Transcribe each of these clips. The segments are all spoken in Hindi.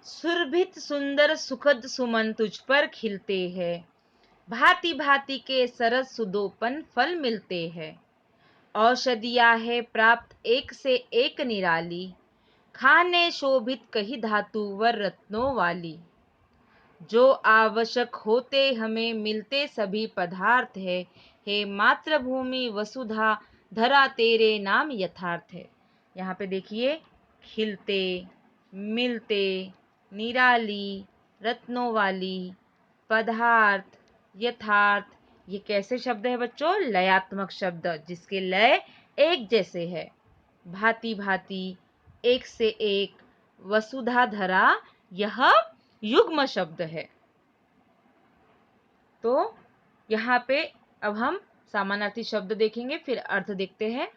सुरभित सुंदर सुखद सुमन तुझ पर खिलते हैं, भांति भांति के सरस सुदोपन फल मिलते हैं। औषधियाँ है प्राप्त एक से एक निराली, खाने शोभित कही धातुवर रत्नों वाली। जो आवश्यक होते हमें मिलते सभी पदार्थ है, हे मातृभूमि वसुधा धरा तेरे नाम यथार्थ है। यहाँ पे देखिए, खिलते, मिलते, निराली, रत्नों वाली, पदार्थ, यथार्थ, ये कैसे शब्द है बच्चों? लयात्मक शब्द, जिसके लय एक जैसे है। भांति भांति, एक से एक, वसुधा धरा, यह युग्म शब्द है। तो यहाँ पे अब हम समानार्थी शब्द देखेंगे, फिर अर्थ देखते हैं।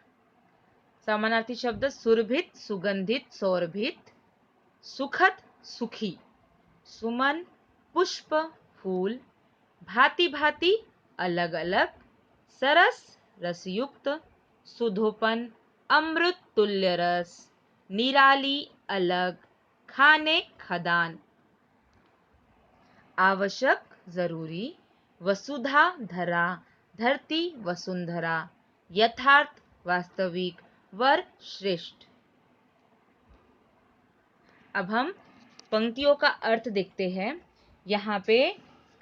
समानार्थी शब्द सुरभित सुगंधित सौरभित, सुखद सुखी, सुमन पुष्प फूल, भांति भांति अलग अलग, सरस रसयुक्त, सुधोपन अमृत तुल्य रस, निराली अलग, खाने खदान। आवश्यक जरूरी, वसुधा धरा धरती वसुंधरा, यथार्थ वास्तविक, वर श्रेष्ठ। अब हम पंक्तियों का अर्थ देखते हैं। यहाँ पे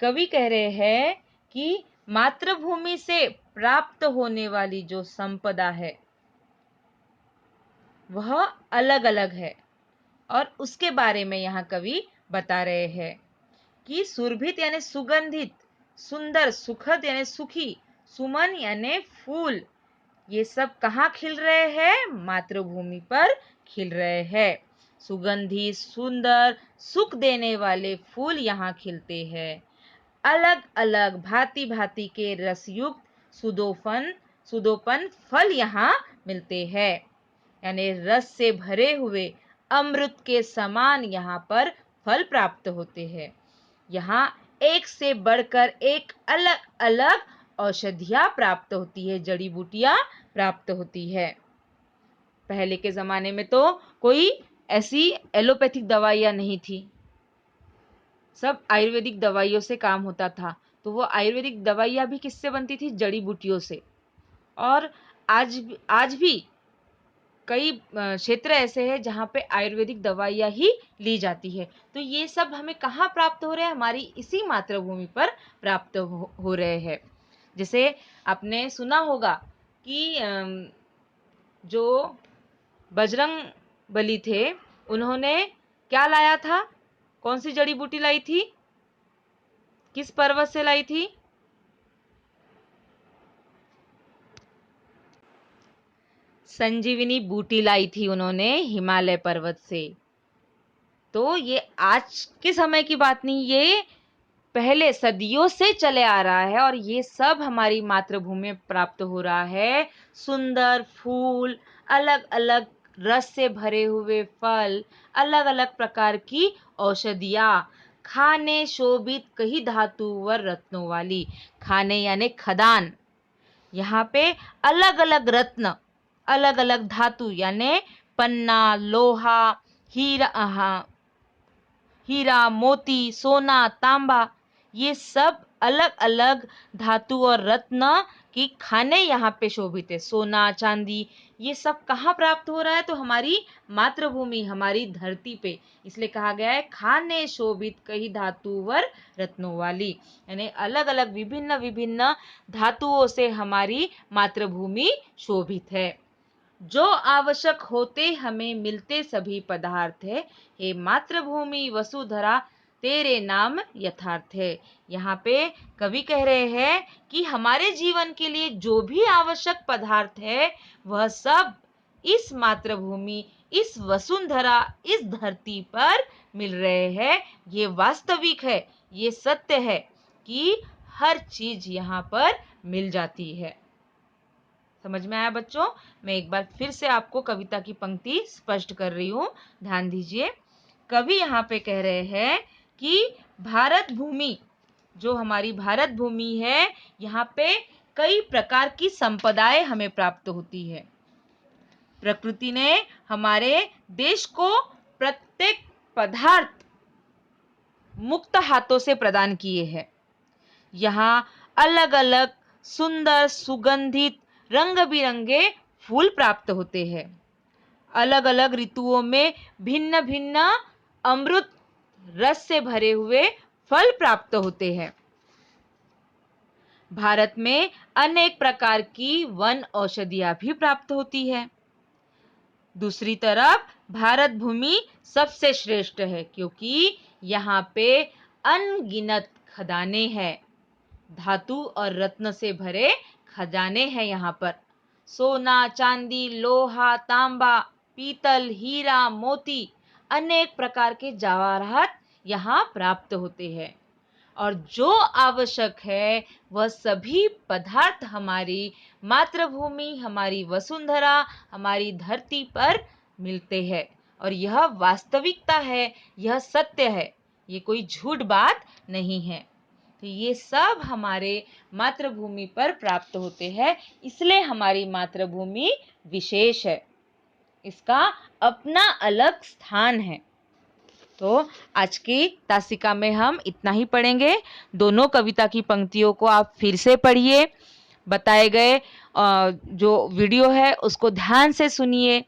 कवि कह रहे हैं कि मातृभूमि से प्राप्त होने वाली जो संपदा है वह अलग अलग है, और उसके बारे में यहाँ कवि बता रहे हैं कि सुरभित यानी सुगंधित, सुंदर सुखद यानी सुखी, सुमन यानी फूल, ये सब कहाँ खिल रहे हैं? मातृभूमि पर खिल रहे हैं। सुगंधित सुंदर सुख देने वाले फूल यहाँ खिलते हैं। अलग अलग भांति भांति के रसयुक्त सुदोपन फल यहाँ मिलते हैं, यानी रस से भरे हुए अमृत के समान यहाँ पर फल प्राप्त होते हैं। यहाँ एक से बढ़कर एक अलग अलग औषधियाँ प्राप्त होती है, जड़ी बूटियाँ प्राप्त होती है। पहले के जमाने में तो कोई ऐसी एलोपैथिक दवाइयाँ नहीं थी, सब आयुर्वेदिक दवाइयों से काम होता था। तो वो आयुर्वेदिक दवाइयाँ भी किससे बनती थी? जड़ी बूटियों से। और आज भी कई क्षेत्र ऐसे हैं जहाँ पे आयुर्वेदिक दवाइयाँ ही ली जाती है। तो ये सब हमें कहाँ प्राप्त हो रहे हैं? हमारी इसी मातृभूमि पर प्राप्त हो रहे हैं। जैसे आपने सुना होगा कि जो बजरंग बली थे, उन्होंने क्या लाया था? कौन सी जड़ी बूटी लाई थी? किस पर्वत से लाई थी? संजीवनी बूटी लाई थी उन्होंने हिमालय पर्वत से। तो ये आज के समय की बात नहीं, ये पहले सदियों से चले आ रहा है, और ये सब हमारी मातृभूमि में प्राप्त हो रहा है। सुंदर फूल, अलग अलग रस से भरे हुए फल, अलग अलग प्रकार की औषधियाँ, खाने शोभित कही धातुवर रत्नों वाली। खाने यानी खदान, यहाँ पे अलग अलग रत्न, अलग अलग धातु यानी पन्ना, लोहा, हीरा मोती सोना तांबा, ये सब अलग अलग धातु और रत्न की खाने यहाँ पे शोभित है। सोना चांदी, ये सब कहाँ प्राप्त हो रहा है? तो हमारी मातृभूमि, हमारी धरती पे। इसलिए कहा गया है खाने शोभित कही धातुवर रत्नों वाली, यानी अलग अलग विभिन्न विभिन्न धातुओं से हमारी मातृभूमि शोभित है। जो आवश्यक होते हमें मिलते सभी पदार्थ है, हे मातृभूमि वसुधरा तेरे नाम यथार्थ है। यहाँ पे कवि कह रहे हैं कि हमारे जीवन के लिए जो भी आवश्यक पदार्थ है वह सब इस मातृभूमि, इस वसुंधरा, इस धरती पर मिल रहे हैं। ये वास्तविक है, ये सत्य है कि हर चीज यहाँ पर मिल जाती है। समझ में आया बच्चों? मैं एक बार फिर से आपको कविता की पंक्ति स्पष्ट कर रही हूँ, ध्यान दीजिए। कवि यहाँ पे कह रहे हैं कि भारत भूमि, जो हमारी भारत भूमि है, यहाँ पे कई प्रकार की संपदाएं हमें प्राप्त होती है। प्रकृति ने हमारे देश को प्रत्येक पदार्थ मुक्त हाथों से प्रदान किए हैं। यहाँ अलग अलग सुंदर सुगंधित रंग बिरंगे फूल प्राप्त होते हैं। अलग अलग ऋतुओं में भिन्न भिन्न अमृत रस से भरे हुए फल प्राप्त होते हैं। भारत में अनेक प्रकार की वन औषधियां भी प्राप्त होती है। दूसरी तरफ भारत भूमि सबसे श्रेष्ठ है, क्योंकि यहाँ पे अनगिनत खदानें हैं। धातु और रत्न से भरे खजाने हैं यहाँ पर। सोना, चांदी, लोहा, तांबा, पीतल, हीरा, मोती, अनेक प्रकार के जवाहरात यहाँ प्राप्त होते हैं। और जो आवश्यक है वह सभी पदार्थ हमारी मातृभूमि, हमारी वसुंधरा, हमारी धरती पर मिलते हैं। और यह वास्तविकता है, यह सत्य है, ये कोई झूठ बात नहीं है। तो ये सब हमारे मातृभूमि पर प्राप्त होते हैं, इसलिए हमारी मातृभूमि विशेष है, इसका अपना अलग स्थान है। तो आज की तासिका में हम इतना ही पढ़ेंगे। दोनों कविता की पंक्तियों को आप फिर से पढ़िए। बताए गए जो वीडियो है उसको ध्यान से सुनिए।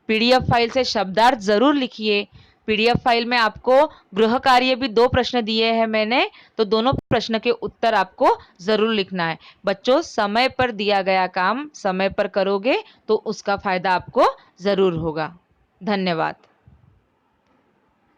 पीडीएफ फाइल से शब्दार्थ जरूर लिखिए। पीडीएफ फाइल में आपको गृह कार्य भी 2 प्रश्न दिए हैं मैंने, तो दोनों प्रश्न के उत्तर आपको जरूर लिखना है। बच्चों, समय पर दिया गया काम समय पर करोगे तो उसका फायदा आपको जरूर होगा। धन्यवाद।